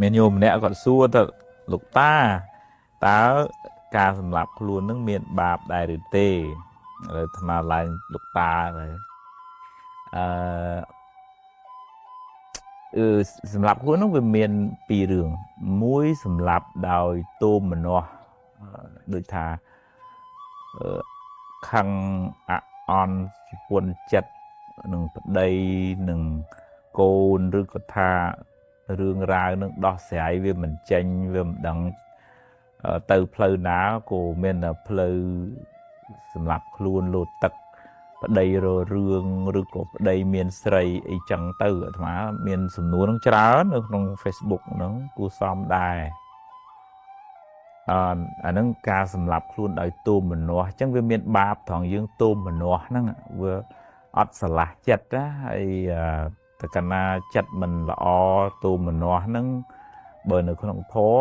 មានញោមម្នាក់គាត់សួរទៅលោកតាតើការសម្លាប់ខ្លួននឹងមានបាបដែរឬទេឥឡូវថ្មឡើងលោកតាហើយអឺសម្រាប់ខ្លួននោះវាមានពីររឿងមួយសម្រាប់ដោយទោមនស្សដូចថាខឹងអាក់អន់ជប៉ុនចិត្តនឹងប្តីនឹងកូនឬក៏ថារឿងរ៉ាវនឹងដោះស្រាយវាមិនចេញវាមិនដឹងទៅផ្លូវណាក៏មានតែផ្លូវសម្រាប់ខ្លួនលោតទឹកប្តីររឿងឬក៏ប្តីមានស្រីអីចឹងទៅអាត្មាមានសំណួរនឹងច្រើននៅក្នុង Facebook ហ្នឹងគួរសមដែរអាហ្នឹងការសម្លាប់ខ្លួនដោយទោមនស្សអញ្ចឹងវាមានបាបត្រង់យើងទោមនស្សហ្នឹងវាអត់ស្រឡះចិត្តណាហើយតែកាលណាចិត្តមិនល្អទោមនស្សហ្នឹងបើនៅក្នុងធម៌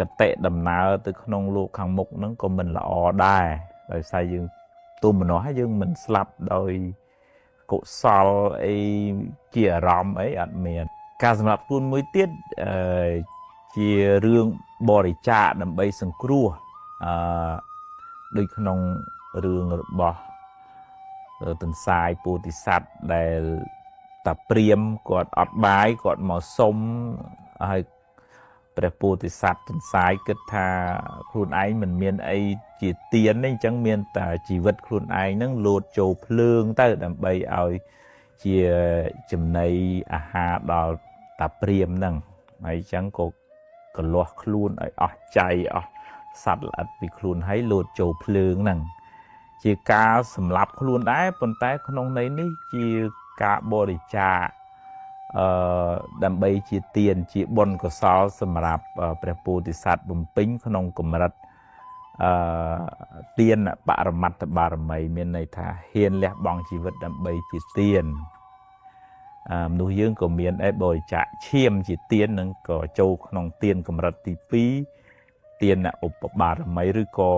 កតិដំណើរទៅក្នុងលោកខាងមុខហ្នឹងក៏មិនល្អដែរដោយសារយើងទោមនស្សយើងមិនស្លាប់ដោយកុសលអីជាអារម្មណ៍អីអត់មានការសម្រាប់ខ្លួនមួយទៀតជារឿងបរិច្ចាគដើម្បីសង្គ្រោះដូចក្នុងរឿងរបស់ទន្សាយពោធិសត្វដែលតាព្រាមគាត់អត់បាយគាត់មកសុំហើយព្រះពោធិសត្វទន្សាយគិតថាខ្លួនឯងមិនមានអីជាទៀនទេអញ្ចឹងមានតែជីវិតខ្លួនឯងហ្នឹងលោតចូលភ្លើងទៅដើម្បីឲ្យជាចំណីអាហារដល់តាព្រាមហ្នឹងហើយអញ្ចឹងក៏កលាស់ខ្លួនឲ្យអស់ចៃអស់សត្វល្អិតពីខ្លួនហើយលោតចូលភ្លើងហ្នឹងជាការសម្លាប់ខ្លួនដែរប៉ុន្តែក្នុងន័យនេះជាការបរិច្ចាគដើម្បីជាទានជាបុណ្យកុសលសម្រាប់ព្រះពោធិសត្វបំពេញក្នុងកម្រិតទានបរមត្តបារមីមានន័យថាហ៊ានលះបង់ជីវិតដើម្បីជាទានមនុស្សយើងក៏មានដែរបរិច្ចាគឈាមជាទាននឹងក៏ចូលក្នុងទានកម្រិតទី2ទានឧបបារមីឬក៏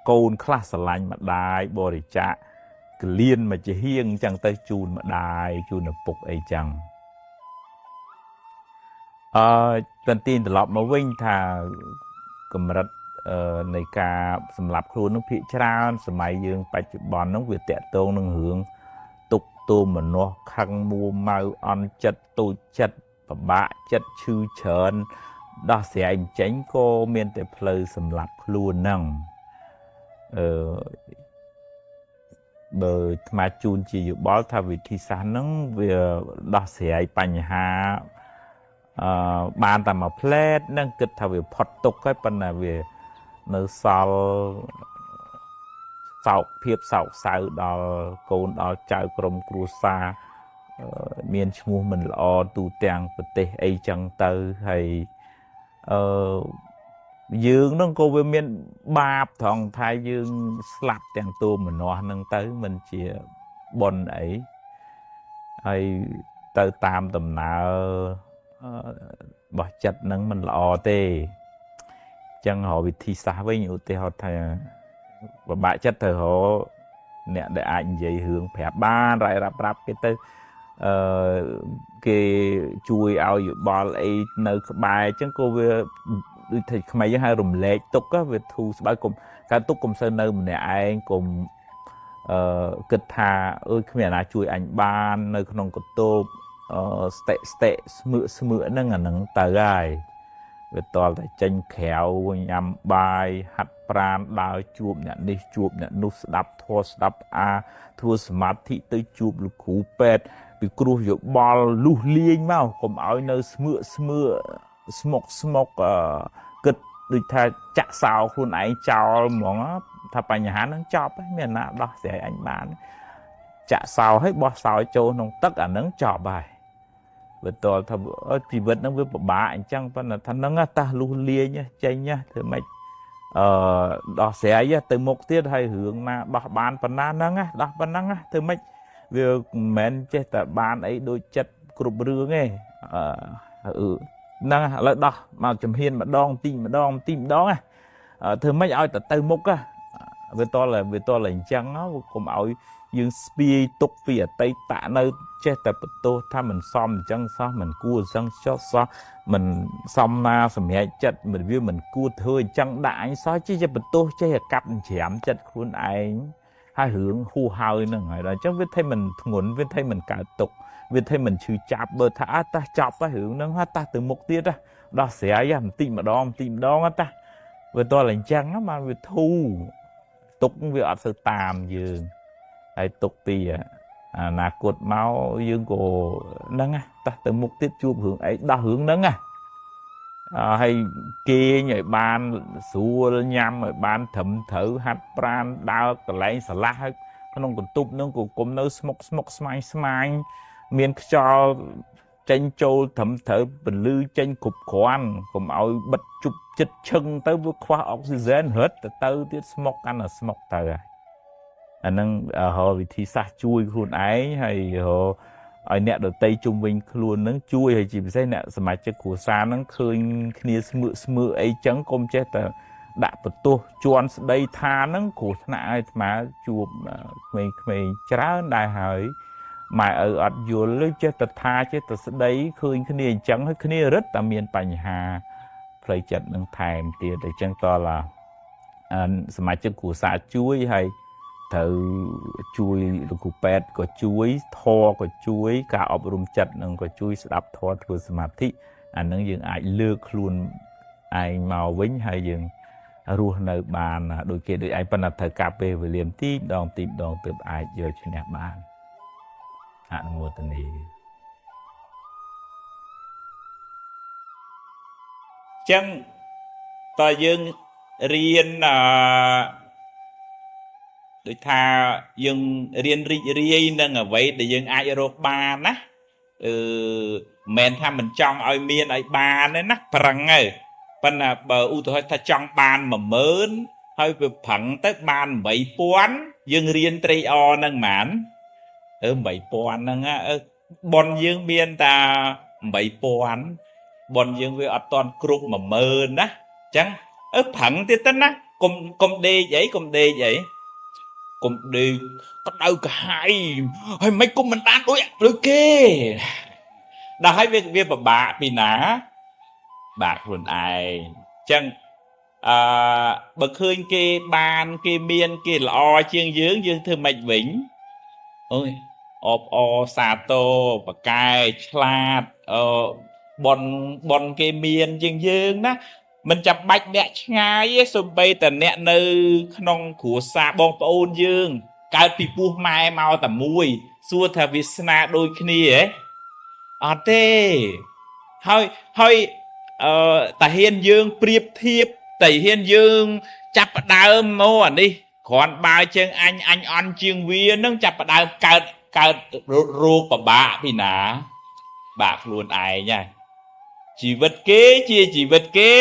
កូនខ្លះស្រឡាញ់ម្ដាយបរិច្ចាគកលៀនមកជាហៀងអញ្ចឹងទៅជូនម្ដាយជូនឪពុកអីចឹងតន្ទាញត្រឡប់មកវិញថាកម្រិតនៃការសម្លាប់ខ្លួននឹងភាគច្រើនសម័យយើងបច្ចុប្បន្នហ្នឹងវាតាក់ទងនឹងរឿងទុកទោមនស្សខឹងមួម៉ៅអន់ចិត្តតូចចិត្តពិបាកចិត្តឈឺច្រើនដោះស្រាយមិនចេញក៏មានតែផ្លូវសម្លាប់ខ្លួនហ្នឹងបើថ្មជូនជាយោបល់ថាវិធីសាស្ត្រហ្នឹងវាដោះស្រាយបញ្ហាបានតែមួយផ្លែតហ្នឹងគិតថាវាផុតទុកហើយប៉ុន្តែវានៅសល់សោកភាពសោកសៅដល់កូនដល់ចៅក្រុមគ្រួសារមានឈ្មោះមិនល្អទូទាំងប្រទេសអីចឹងទៅហើយយើងនឹងក៏វាមានបាបត្រង់ថាយើងស្លាប់ទាំងទោមនស្សនឹងទៅមិនជាបុណ្យអីហើយទៅតាមដំណើររបស់ចិត្តនឹងមិនល្អទេអញ្ចឹងរកវិធីសាស្ត្រវិញឧទាហរណ៍ថាពិបាកចិត្តទៅរកអ្នកដែលអាចនិយាយរឿងប្រាប់បានរ៉ាយប្រាប់គេទៅគេជួយឲ្យយោបល់អីនៅក្បែរអញ្ចឹងក៏វាដូចថាខ្មែរយើងហៅរំលែកទុកវាធូរស្បើយគុំកើតទុកគុំសូវនៅម្នាក់ឯងគុំគិតថាគ្មានអាណាជួយអញបាននៅក្នុងកតោបស្ទិស្មឺហ្នឹងអាហ្នឹងទៅហើយវាតល់តែចេញក្រៅញ៉ាំបាយហាត់ប្រាណដើរជួបអ្នកនេះជួបអ្នកនោះស្ដាប់ធម៌ស្ដាប់ធ្វើសមាធិទៅជួបលោកគ្រូពេទ្យពីគ្រោះយោបល់លុះលាងមកកុំឲ្យនៅស្មុកគិតដូចថាចាក់សោខ្លួនឯងចោលហ្មងថាបញ្ហាហ្នឹងចប់ហើយមានណាដោះស្រាយអញបានចាក់សោឲ្យបោះសោចូលក្នុងទឹកអាហ្នឹងចប់ហើយវាតល់ថាជីវិតហ្នឹងវាពិបាកអញ្ចឹងប៉ុន្តែថាហ្នឹងតាលុះលាងចេញធ្វើម៉េចដោះស្រាយទៅមុខទៀតហើយរឿងណាដោះបានប៉ុណ្ណាហ្នឹងដោះប៉ុណ្ណឹងធ្វើម៉េចវាមិនមែនចេះតែបានអីដូចចិត្តគ្រប់រឿងទេហ្នឹងឥឡូវដោះមកចំហៀនម្ដងទីធ្វើម៉េចឲ្យទៅមុខ វាតលអញ្ចឹងកុំឲ្យយើងស្ពាយទុកពីអតីតនៅចេះតែបន្ទោសថាមិនសមអញ្ចឹងសោះមិនគួរអញ្ចឹងចុះសោះមិនសមណាសម្រេចចិត្តវាមិនគួរធ្វើអញ្ចឹងដាក់អញសោះជាបន្ទោសចេះតែកាប់ច្រាមចិត្តខ្លួនឯងហើយរឿងហួសហើយហ្នឹងហើយដល់អញ្ចឹងវាថៃមិនធ្ងន់វាថៃមិនកើតទុកវាថៃមិនឈឺចាប់បើថាតះចប់ហើយរឿងហ្នឹងតះទៅមុខទៀតដោះស្រាយបន្តិចម្ដងតះវាតលអញ្ចឹងបានវាធូរទុកវាអត់សូវតាមយើងហើយទុកពីអនាគតមកយើងក៏ហ្នឹងតះទៅមុខទៀតជួបរឿងអីដោះរឿងហ្នឹងហើយគេងឲ្យបានស្រួលញ៉ាំឲ្យបានត្រឹមត្រូវហាត់ប្រាណដើរកន្លែងស្រឡះហើយក្នុងបន្ទប់ហ្នឹងក៏គុំនៅស្មុកស្មាញមានខ្យល់ចេញចូលត្រឹមត្រូវពលឺចេញគ្រប់គ្រាន់កុំឲ្យបិទជប់ចិត្តឈឹងទៅវាខ្វះអុកស៊ីហ្សែនរត់ទៅទៀតស្មុកកាន់តែស្មុកទៅហើយអាហ្នឹងវិធីសាស្ត្រជួយខ្លួនឯងហើយឲ្យអ្នកដតីជុំវិញខ្លួនហ្នឹងជួយហើយជាពិសេសអ្នកសមាជិកគ្រួសារហ្នឹងឃើញគ្នាស្មើអីចឹងកុំចេះតែដាក់បន្ទោសជន់ស្ដីថាហ្នឹងគ្រោះថ្នាក់ឲ្យអាត្មាជួបក្មេងៗច្រើនដែរហើយម៉ែឪអត់យល់ឬចេះតែថាចេះតែស្ដីឃើញគ្នាអញ្ចឹងហើយគ្នារឹតតែមានបញ្ហាផ្លូវចិត្តនឹងថែមទៀតអញ្ចឹងតើសមាជិកគ្រួសារជួយហើយត្រូវជួយលោកគ្រូពេទ្យក៏ជួយធម៌ក៏ជួយការអប់រំចិត្តនឹងក៏ជួយស្ដាប់ធម៌ធ្វើសមាធិអានឹងយើងអាចលើកខ្លួនឯងមកវិញហើយយើងរស់នៅបានដូចគេដូចឯងប៉ុន្តែត្រូវការពេលវេលាទីដងទើបអាចយកឈ្នះបានអនុមោទនាចឹងតើយើងរៀនដូចថាយើងរៀនរីករាយនឹងអ្វីដែលយើងអាចរកបានណាមិនថាមិនចង់ឲ្យមានឲ្យបានទេណាប្រឹងទៅប៉ុន្តែបើឧទាហរណ៍ថាចង់បាន 10000 ហើយវាប្រឹងទៅបាន 8000 យើងរៀនត្រេកអរនឹងហ្មង8000ហ្នឹងប៉ុនយើងមានតែ 8000 ប៉ុនយើងវាអត់តាន់គ្រប់ 10000 ណាអញ្ចឹងប្រឹងទៀតទៅណាកុំដេកអីកុំដេកក្តៅក្រហាយហើយមិនគុំមិនបានដូចគេដល់ហើយវាពិបាកពីណាបាក់ខ្លួនឯងអញ្ចឹងបើឃើញគេបានគេមានគេល្អជាងយើងធ្វើម៉េចវិញអូយអបអសាទរបកែឆ្លាតបនគេមានជាងយើងណាមិនចាំបាច់អ្នកឆ្ងាយទេសូម្បីតែអ្នកនៅក្នុងគ្រួសារបងប្អូនយើងកើតពីពោះម៉ែមកតែមួយសួរថាវាសនាដូចគ្នាហ៎អត់ទេហើយតាហ៊ានយើងប្រៀបធៀបតាហ៊ានយើងចាប់ផ្ដើមមកអានេះគ្រាន់បើជាងអញអន់ជាងវានឹងចាប់ផ្ដើមកើតរោគពិបាកពីណាបាក់ខ្លួនឯងហើយជីវិតគេជាជីវិតគេ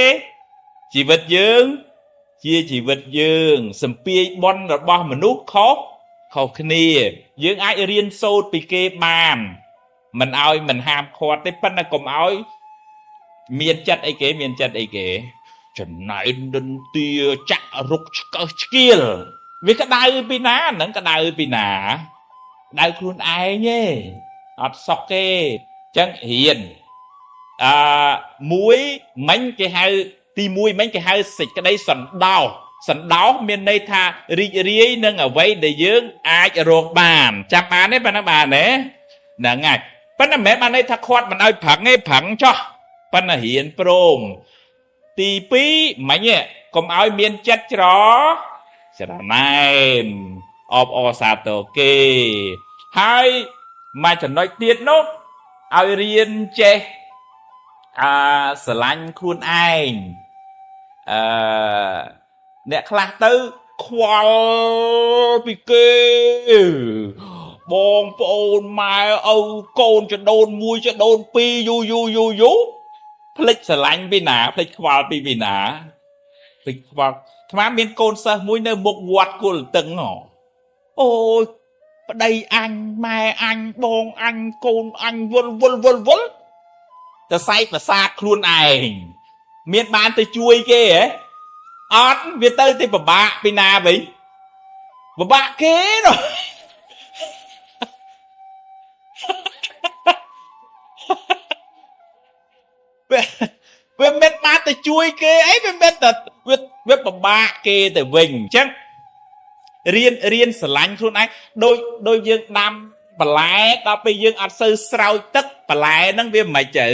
ជីវិតយើងជាជីវិតយើងសម្ពាយបន់របស់មនុស្សខុសគ្នាយើងអាចរៀនសូត្រពីគេបានមិនឲ្យមិនហាមឃាត់ទេប៉ុន្តែកុំឲ្យមានចិត្តអីគេចំណែននិន្ទាចាក់រុកឆ្កឹះឆ្កៀលវាក្តៅពីណាហ្នឹងក្តៅពីណាក្តៅខ្លួនឯងទេអត់សក់ទេអញ្ចឹងរៀនមួយមិញគេហៅទី1មិញគេហៅសេចក្តីសន្តោសមានន័យថារីករាយនឹងអ្វីដែលយើងអាចរកបានចាំបានទេប៉ុណ្ណឹងបានទេហ្នឹងហើយប៉ុន្តែមិនមែនបានន័យថាខាត់មិនឲ្យប្រឹងទេប្រឹងចោះប៉ុន្តែរៀនព្រមទី2មិញកុំឲ្យមានចិត្តច្រណែនអបអសាទរគេហើយមួយចំណុចទៀតនោះឲ្យរៀនចេះស្រឡាញ់ខ្លួនឯងអ្នកខ្លះទៅខ្វល់ពីគេបងប្អូនម៉ែឪកូនចដូន1ចដូន2យូភ្លេចស្រឡាញ់ពីណាភ្លេចខ្វល់ពីណាភ្លេចខ្វល់ថ្មមានកូនសិស្សមួយនៅមុខវត្តគុលតឹងអូយប្តីអញម៉ែអញបងអញកូនអញវល់ទៅសែកប្រសាខ្លួនឯងមានបានទៅជួយគេហ៎អត់វាទៅពិបាកពីណាវិញ bạ kế rồiវាមិនបានទៅជួយគេអីវាមិនតែវាពិបាកគេទៅវិញអញ្ចឹងរៀនស្រឡាញ់ខ្លួនឯងដូចយើងដាំបន្លែដល់ពេលយើងអត់សូវស្រោចទឹកបន្លែហ្នឹងវាមិនទៅ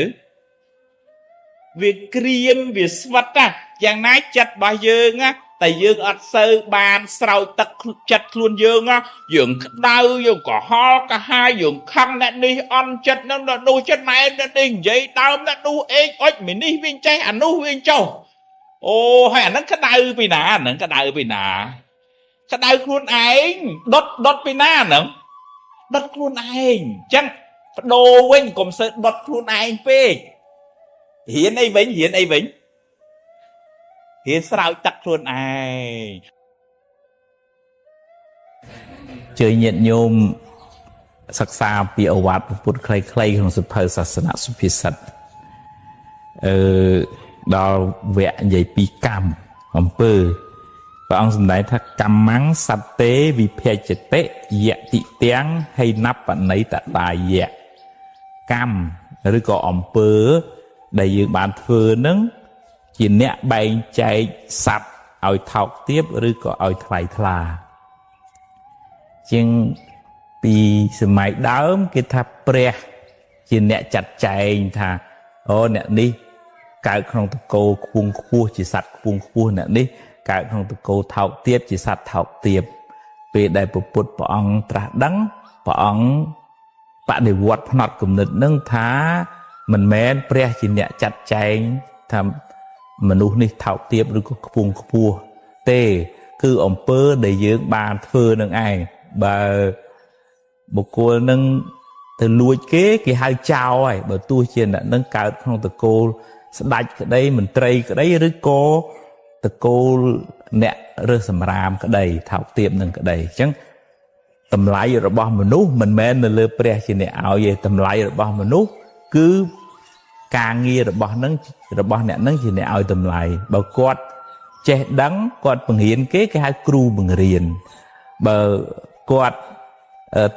វាក្រៀមវាស្វិតណាយ៉ាងណាចិត្តរបស់យើងណាតែយើងអត់សូវបានស្រោចទឹកចិត្តខ្លួនយើងណាយើងក្តៅយើងក៏ហល់កាហាយយើងខឹងអ្នកនេះអន់ចិត្តនឹងអ្នកនោះចិត្តម៉ែអ្នកនេះនិយាយដើមអ្នកនោះអេងអុចមីនេះវិញចេះអានោះវិញចុះអូហើយអាហ្នឹងក្តៅពីណាអាហ្នឹងក្តៅពីណាក្តៅខ្លួនឯងដុតពីណាហ្នឹងដុតខ្លួនឯងអញ្ចឹងបដូរវិញកុំសើដុតខ្លួនឯងពេករៀនអីវិញរៀនស្រោចទឹកខ្លួនឯងជើញញាតិញោមសិក្សាពីអវត្តពុទ្ធខ្លីៗក្នុងសភៅសាសនាសុភាសិតដល់វគ្គនិយាយពីកម្មអំពើព្រះអង្គសម្ដែងថាកម្មੰសត្វទេវិភេជតិយតិទាំងហេណបណៃតតាយៈកម្មឬក៏អំពើដែលយើងបានធ្វើនឹងជាអ្នកបែងចែកសត្វឲ្យថោកទាបឬក៏ឲ្យថ្លៃថ្លាជាងពីសម័យដើមគេថាព្រះជាអ្នកចាត់ចែងថាអូអ្នកនេះកើតក្នុងតកូលខ្ពង់ខ្ពស់ជាសត្វខ្ពង់ខ្ពស់អ្នកនេះកើតក្នុងតកូលថោកទាបជាសត្វថោកទាបពេលដែលព្រះពុទ្ធព្រះអង្គត្រាស់ដឹងព្រះអង្គបដិវត្តផ្នត់គំនិតនឹងថាមិនមែនព្រះជាអ្នកចាត់ចែងថាមនុស្សនេះថោកទាបឬក៏ខ្ពង់ខ្ពស់ទេគឺអំពើដែលយើងបានធ្វើនឹងឯងបើបុគ្គលនឹងទៅលួចគេហៅចោលហើយបើទោះជាអ្នកនឹងកើតក្នុងតកូលស្ដេចក្តីមន្ត្រីក្តីឬក៏តកូលអ្នករើសសម្រាមក្តីថោកទាបនឹងក្តីអញ្ចឹងតម្លៃរបស់មនុស្សមិនមែននៅលើព្រះជាអ្នកឲ្យទេតម្លៃរបស់មនុស្សគឺការងាររបស់អ្នកនឹងជាអ្នកឲ្យតម្លៃបើគាត់ចេះដឹងគាត់បង្រៀនគេហៅគ្រូបង្រៀនបើគាត់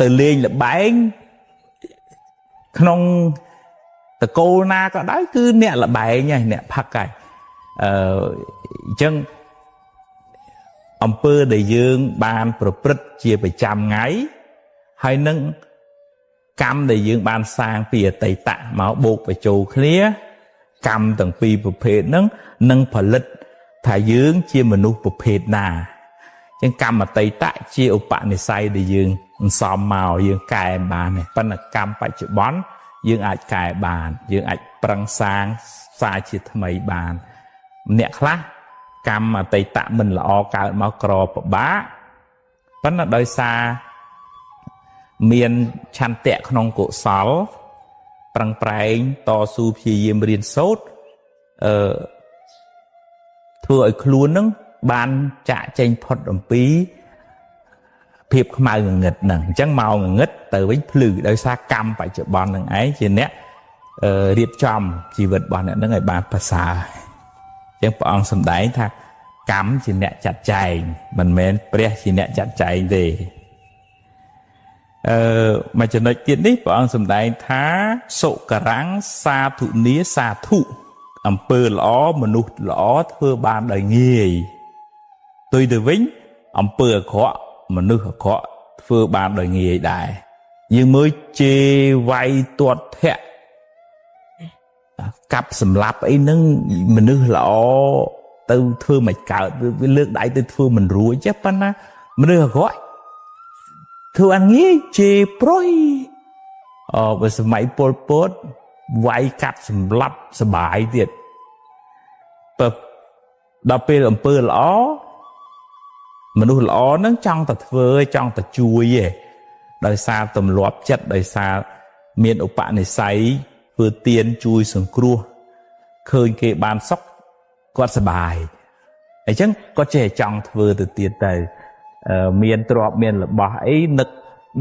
ទៅលេងល្បែងក្នុងតកូលណាក៏ដោយគឺអ្នកល្បែងហើយអ្នកផឹកហើយអញ្ចឹងអំពើដែលយើងបានប្រព្រឹត្តជាប្រចាំថ្ងៃហើយនឹងកម្មដែលយើងបានសាងពីអតីតមកបូកបញ្ចូលគ្នាកម្មទាំងពីរប្រភេទហ្នឹងនឹងផលិតថាយើងជាមនុស្សប្រភេទណាអញ្ចឹងកម្មអតីតជាឧបនិស្ស័យដែលយើងបន្សំមកយើងកែបានប៉ុន្តែកម្មបច្ចុប្បន្នយើងអាចកែបានយើងអាចប្រឹងសាងសារជាថ្មីបានអ្នកខ្លះកម្មអតីតមិនល្អកើតមកក្រពិបាកប៉ុន្តែដោយសារមានឆន្ទៈក្នុងកុសលប្រឹងប្រែងតស៊ូព្យាយាមរៀនសូត្រធ្វើឲ្យខ្លួននឹងបានចាក់ចែងផុតអំពីភាពខ្មៅងងឹតហ្នឹងអញ្ចឹងមកងងឹតទៅវិញភ្លឺដោយសារកម្មបច្ចុប្បន្ននឹងឯងជាអ្នករៀបចំជីវិតរបស់អ្នកនឹងឲ្យបានប្រសើរអញ្ចឹងព្រះអង្គសម្ដែងថាកម្មជាអ្នកចាត់ចែងមិនមែនព្រះជាអ្នកចាត់ចែងទេមួយចំណុចទៀតនេះព្រះអង្គសម្ដែងថាសុករੰសាធុនីសាធុអំពើល្អមនុស្សល្អធ្វើបានដោយងាយទុយទៅវិញអំពើអាក្រក់មនុស្សអាក្រក់ធ្វើបានដោយងាយដែរយើងមើលជេរវាយទាត់ធាក់កាប់សម្លាប់អីហ្នឹងមនុស្សល្អទៅធ្វើមិនកើតវាលើកដៃទៅធ្វើមិនរួចចេះប៉ុណ្ណាមនុស្សអាក្រក់ធ្វើអត់ងាយជេរប្រុយបើសម័យពលពតវាយកាប់សម្លាប់សបាយទៀតដល់ពេលអំពើល្អមនុស្សល្អហ្នឹងចង់តែធ្វើចង់តែជួយឯងដោយសារទម្លាប់ចិត្តដោយសារមានឧបនិស្ស័យធ្វើទានជួយសង្គ្រោះឃើញគេបានសុខគាត់សប្បាយអញ្ចឹងគាត់ចេះចង់ធ្វើទៅទៀតទៅមានទ្រព្យមានរបស់អីនឹក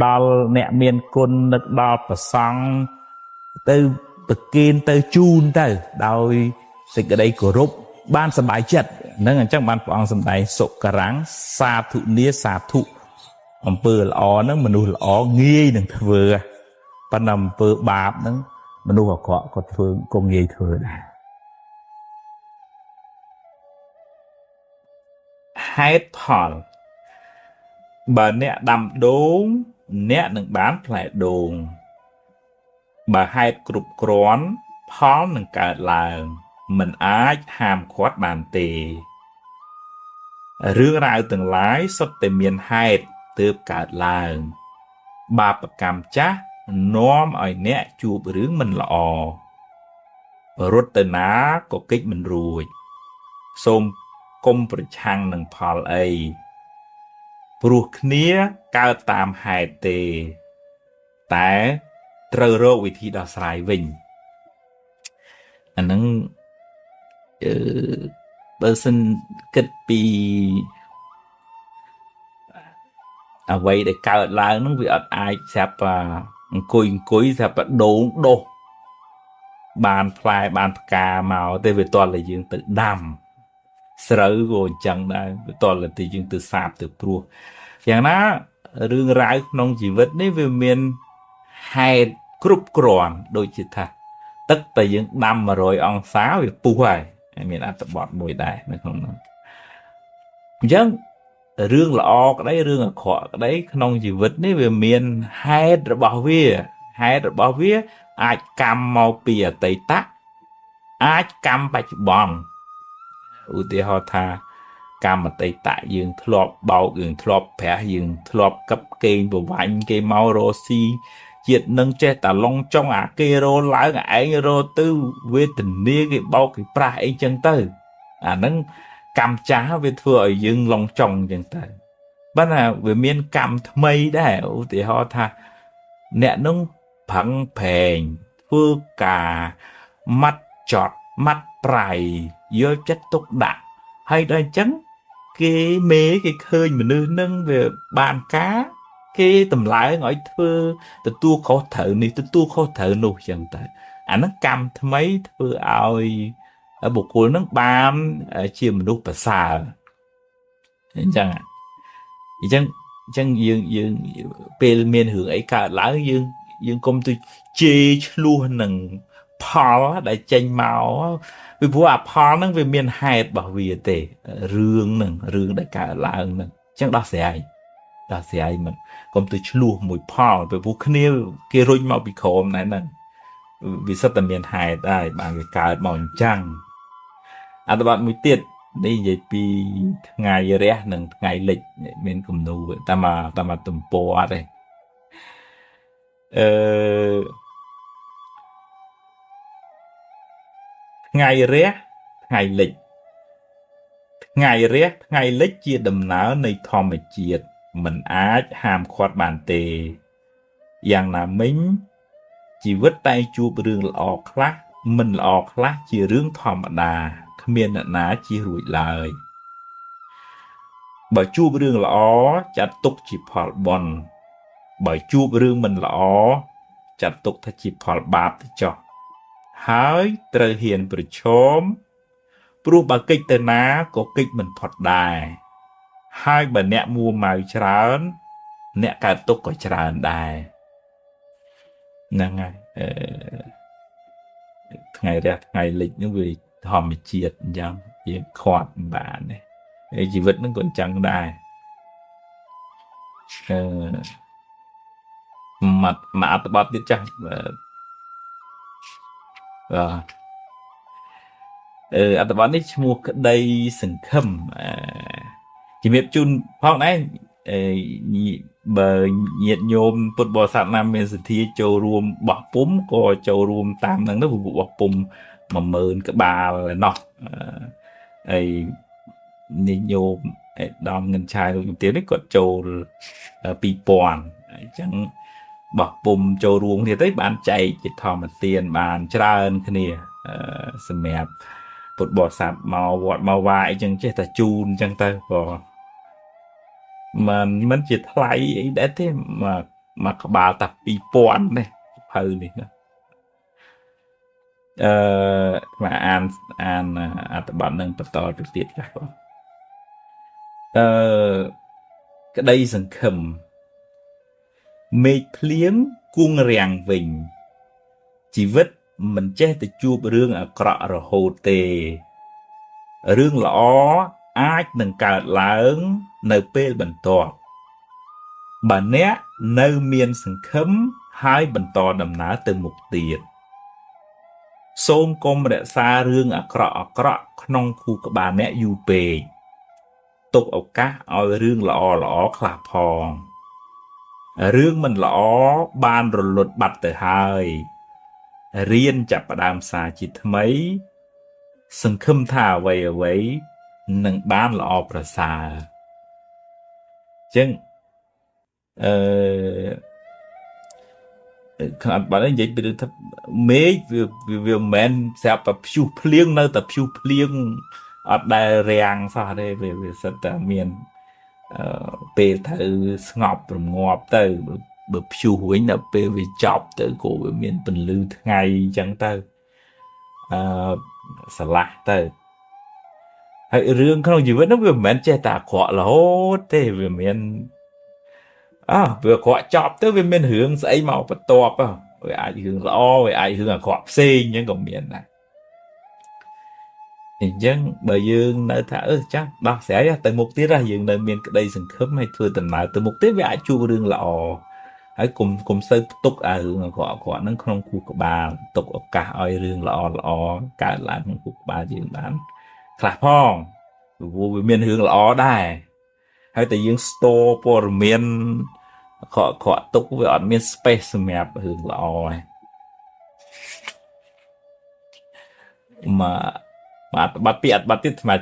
ដល់អ្នកមានគុណនឹកដល់ប្រសង់ទៅប្រគេនទៅជូនទៅដោយសេចក្តីគោរពបានសប្បាយចិត្តហ្នឹងអញ្ចឹងបានព្រះអង្គសម្ដែងសុករੰសាធុនីសាធុ អំពើល្អហ្នឹងមនុស្សល្អងាយនឹងធ្វើប៉ុន្តែអំពើបាបហ្នឹងមនុស្សអាក្រក់ក៏ធ្វើក៏ងាយធ្វើដែរហេតុផលបើអ្នកដាំដូងអ្នកនឹងបានផ្លែដូងបើហេតុគ្រប់គ្រាន់ផលនឹងកើតឡើងមិនអាចហាមឃាត់បានទេរឿងរ៉ាវទាំងឡាយសុទ្ធតែមានហេតុទើបកើតឡើងបាបកម្មចាស់នាំឲ្យអ្នកជួបរឿងមិនល្អរត់ទៅណាក៏គេចមិនរួចសូមកុំប្រឆាំងនឹងផលអីព្រោះគ្នាកើតតាមហេតុទេតែត្រូវរកវិធីដោះស្រាយវិញអាហ្នឹងបើសិនគិតពីអ្វីដែលកើតឡើងហ្នឹងវាអត់អាចស្រាប់អង្គុយស្រាប់ដូងដុះបានផ្លែបានផ្កាមកទេវាតតែយើងទៅដាំស្រូវក៏អញ្ចឹងដែរវាតតែយើងទៅសាបទៅព្រោះយ៉ាងណារឿងរ៉ាវក្នុងជីវិតនេះវាមានហេតុគ្រប់គ្រាន់ដូចជាថាទឹកតែយើងដាំ100អង្សាវាពុះហើយមានអត្ថបទមួយដែរនៅក្នុងនោះអញ្ចឹងរឿងល្អក្តីរឿងអាក្រក់ក្តីក្នុងជីវិតនេះវាមានហេតុរបស់វាអាចកម្មមកពីអតីតអាចកម្មបច្ចុប្បន្នឧទាហរណ៍ថាកម្មអតីតយើងធ្លាប់បោកយើងធ្លាប់ប្រះយើងធ្លាប់កឹបកេងប្រវាញ់គេមករស់ស៊ីជាតិនឹងចេះតែឡងចង់អាគេរោឡើងឯងរោទៅវេទនាគេបោកគេប្រាស់អីចឹងទៅអាហ្នឹងកម្មចាស់វាធ្វើឲ្យយើងឡងចង់ចឹងទៅបើណាវាមានកម្មថ្មីដែរឧទាហរណ៍ថាអ្នកនឹងប្រឹងប្រែងធ្វើការម៉ាត់ចត់ម៉ាត់ប្រៃយកចិត្តទុកដាក់ហើយដល់អញ្ចឹងគេមេគេឃើញមនុស្សនឹងវាបានការគេតម្លើងឲ្យធ្វើទទួលខុសត្រូវនេះទទួលខុសត្រូវនោះចឹងទៅអាហ្នឹងកម្មថ្មីធ្វើឲ្យបុគ្គលនឹងបានជាមនុស្សប្រសើរអញ្ចឹងយើងពេលមានរឿងអីកើតឡើងយើងកុំទៅជេរឆ្លោះនឹងផលដែលចេញមកពីព្រោះអាផលហ្នឹងវាមានហេតុរបស់វាទេរឿងដែលកើតឡើងហ្នឹងអញ្ចឹងដោះស្រាយមិនកុំទៅឆ្លោះមួយផលពីព្រោះគ្នាគេរុញមកពីក្រោមដែរហ្នឹងវាសិតតែមានហេតុដែរបានវាកើតមកអញ្ចឹងអត្ថបទមួយទៀតនេះនិយាយពីថ្ងៃរះនិងថ្ងៃលិចមានគំនូតាមទំព័រអត់ទេថ្ងៃរះថ្ងៃលិចថ្ងៃរះថ្ងៃលិចជាដំណើរនៃធម្មជាតិមិនអាចហាមឃាត់បានទេយ៉ាងណាមិញជីវិតតែជួបរឿងល្អខ្លះមិនល្អខ្លះជារឿងធម្មតាគ្មានអ្នកណាជៀសរួចឡើយបើជួបរឿងល្អចាត់ទុកជាផលបុណ្យបើជួបរឿងមិនល្អចាត់ទុកថាជាផលបាបទៅចុះហើយត្រូវហ៊ានប្រឈមព្រោះបើកិច្ចទៅណាក៏កិច្ចមិនផុតដែរហើយបើអ្នកមួម៉ៅច្រើនអ្នកកើតទុកក៏ច្រើនដែរហ្នឹងហើយថ្ងៃរះថ្ងៃលិចហ្នឹងវាធម្មជាតិអញ្ចឹងយើងខាត់មិនបានទេហើយជីវិតហ្នឹងក៏អញ្ចឹងដែរមកអត្ថបទទៀតចាស់អត្ថបទនេះឈ្មោះក្តីសង្ឃឹមជំរាបជូនផងដែរបើញាតិញោមពុទ្ធបរិស័ទណាមានសទ្ធាចូលរួមបោះពុំក៏ចូលរួមតាមហ្នឹងទៅបោះពុំ10000ក្បាលឯណោះហើយនិញោមឯដំងិនឆាយលោកជំទាវនេះគាត់ចូល2000អញ្ចឹងបោះពុំចូលរួមគ្នាទៅបានចែកជាធម្មទានបានច្រើនគ្នាសម្រាប់ពុទ្ធបរិស័ទមកវត្តមកវាយអញ្ចឹងចេះតែជូនអញ្ចឹងទៅក៏មិនជាថ្លៃអីដែរទេមកក្បាលតែ2000នេះភៅនេះមកអានអត្ថបទនឹងបន្តទៅទៀតចាស់បងក្តីសង្ឃឹម មេឃភ្លៀងគង់រាំងវិញជីវិតមិនចេះតែជួបរឿងអាក្រក់រហូតទេរឿងល្អអាចនឹងកើតឡើងនៅពេលបន្ទាប់បើអ្នកនៅមានសង្ឃឹមហើយបន្តដំណើរទៅមុខទៀតសូមកុំរក្សារឿងអាក្រក់ក្នុងខួរក្បាលអ្នកយូរពេកទុកឱកាសឲ្យរឿងល្អខ្លះផងរឿងមិនល្អបានរលត់បាត់ទៅហើយរៀនចាប់ផ្ដើមសារជាថ្មីសង្ឃឹមថាអ្វីនឹងបានល្អប្រសើរអញ្ចឹងខាងបាត់នេះនិយាយពីរឿងថាមេឃវាមិនមែនស្រាប់តែព្យុះភ្លៀងនៅតែព្យុះភ្លៀងអត់ដែលរាំងសោះទេវាសិតតែមានពេលត្រូវស្ងប់រងាប់ទៅបើព្យុះវិញដល់ពេលវាចប់ទៅក៏វាមានពន្លឺថ្ងៃអញ្ចឹងទៅស្រឡះទៅហើយរឿងក្នុងជីវិតនោះវាមិនមែនចេះតែអាក្រក់រហូតទេវាមានវាអាក្រក់ចប់ទៅវាមានរឿងស្អីមកបន្ទាប់វាអាចរឿងល្អវាអាចរឿងអាក្រក់ផ្សេងអញ្ចឹងក៏មានដែរអញ្ចឹងបើយើងនៅថាចាស់ដោះស្រាយទៅមុខទៀតយើងនៅមានក្តីសង្ឃឹមឲ្យធ្វើដំណើរទៅមុខទៀតវាអាចជួបរឿងល្អហើយកុំសូវផ្ទុកអារឿងអាក្រក់ហ្នឹងក្នុងខួរក្បាលទុកឱកាសឲ្យរឿងល្អកើតឡើងក្នុងខួរក្បាលយើងបានខ្លះផងព្រោះវាមានរឿងល្អដែរហើយតែយើងស្ទោព័ត៌មានអាក្រក់ទុកវាអត់មាន space សម្រាប់រឿងល្អឯងមកបាត់ពីអត់បាត់ទៀតមក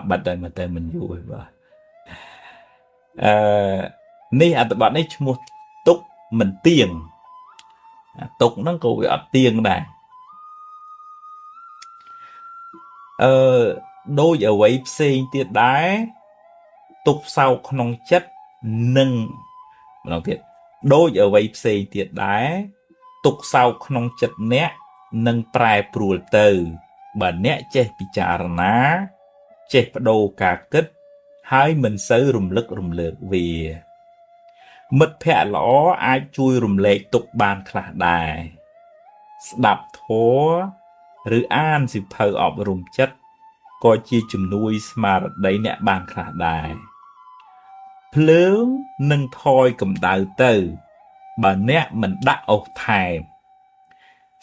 បាត់តែមកតែមិនយូរទេបាទនេះអត្ថបទនេះឈ្មោះទុកមិនទៀងទុកហ្នឹងក៏វាអត់ទៀងដែរដូចអ្វីផ្សេងទៀតដែរទុកសោកក្នុងចិត្តនឹងម្ដងទៀតដូចអ្វីផ្សេងទៀតដែរទុកសោកក្នុងចិត្តអ្នកនឹងប្រែប្រួលទៅបើអ្នកចេះពិចារណាចេះបដូរការគិតហើយមិនសូវរំលឹករំលើកវាមិត្តភ័ក្តិល្អអាចជួយរំលែកទុក្ខបានខ្លះដែរស្ដាប់ធម៌ឬអានសៀវភៅអប់រំចិត្តក៏ជាជំនួយស្មារតីអ្នកបានខ្លះដែរភ្លើងនឹងថយកម្ដៅទៅបើអ្នកមិនដាក់អុសថែម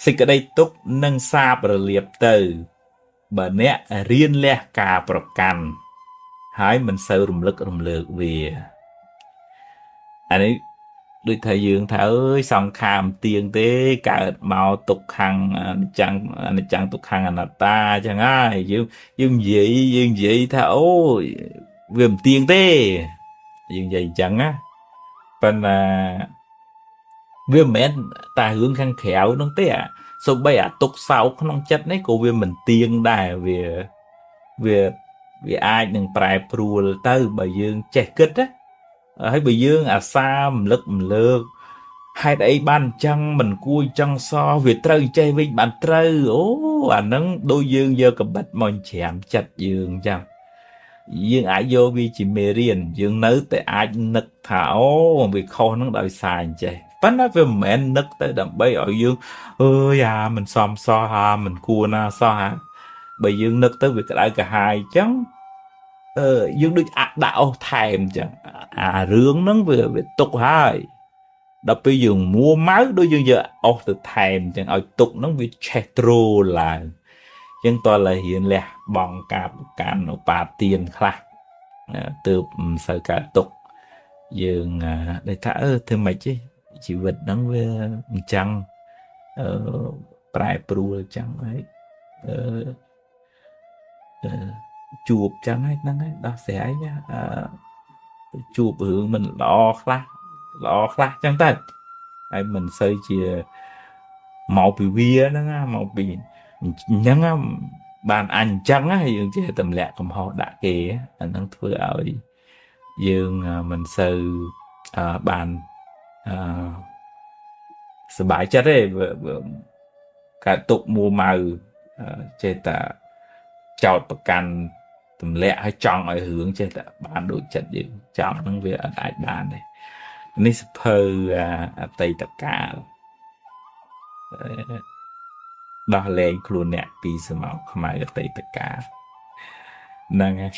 សេចក្តីទុក្ខនឹងសាបរលាបទៅបើអ្នករៀនលះការប្រកាន់ហើយមិនសូវរំលឹករំលើកវាអានេះដូចថាយើងថាសង្ខារមិនទៀងទេកើតមកទុក្ខខាងអនិច្ចំទុក្ខខាងអនត្តាអញ្ចឹងហើយយើងនិយាយថាអូវាមិនទៀងទេយើងនិយាយអញ្ចឹងណាប៉ុន្តែវាមិនមែនតែរឿងខាងក្រៅនោះទេសូម្បីអាទុកសោកក្នុងចិត្តនេះក៏វាមិនទៀងដែរវាអាចនឹងប្រែប្រួលទៅបើយើងចេះគិតណាហើយបើយើងអាសារំលឹករំលើកហេតុអីបានអញ្ចឹងមិនគួរអញ្ចឹងសោះវាត្រូវចេះវិញបានត្រូវអូអាហ្នឹងដូចយើងយកកបិតមកច្រាមចិត្តយើងអញ្ចឹងយើងអាចយកវាជាមេរៀនយើងនៅតែអាចនឹកថាអូវាខុសហ្នឹងដោយសារអញ្ចេះប៉ុន្តែវាមិនមែននឹកទៅដើម្បីឲ្យយើងមិនសមសោះមិនគួរណាសោះបើយើងនឹកទៅវាក្តៅក្រហាយអញ្ចឹងយើងដូចដាក់អុសថែមអញ្ចឹងអារឿងហ្នឹងវាទុកហើយដល់ពេលយើងមួម៉ៅដូចយើងយកអុសទៅថែមអញ្ចឹងឲ្យទុកហ្នឹងវាឆេះត្រូលឡើងអញ្ចឹងតើឡើយរៀនលះបង់ការប្រកាន់ឧបាទានខ្លះទើបមិនសូវកើតទុកយើងដែលថាធ្វើម៉េចទេជីវិតហ្នឹងវាអញ្ចឹងប្រែប្រួលអញ្ចឹងហើយជួបចឹងហ្នឹងហើយដោះស្រាយជួបរឿងមិនល្អខ្លះចឹងទៅហើយមិនសូវជាមកពីវាហ្នឹងមកពីអញ្ចឹងបានអញ្ចឹងហើយយើងចេះទម្លាក់កំហុសដាក់គេអាហ្នឹងធ្វើឲ្យយើងមិនសូវបានសบายចិត្តទេកើតទុកមួម៉ៅចេះតែចោតប្រកាន់ទម្លាក់ឲ្យចង់ឲ្យរឿងចេះតែបានដូចចិត្តយើងចង់ហ្នឹងវាអត់អាចបានទេ នេះសភៅអតីតកាលដោះលែងខ្លួនអ្នកពីសម័យខ្មែរអតីតកាលហ្នឹងហើយ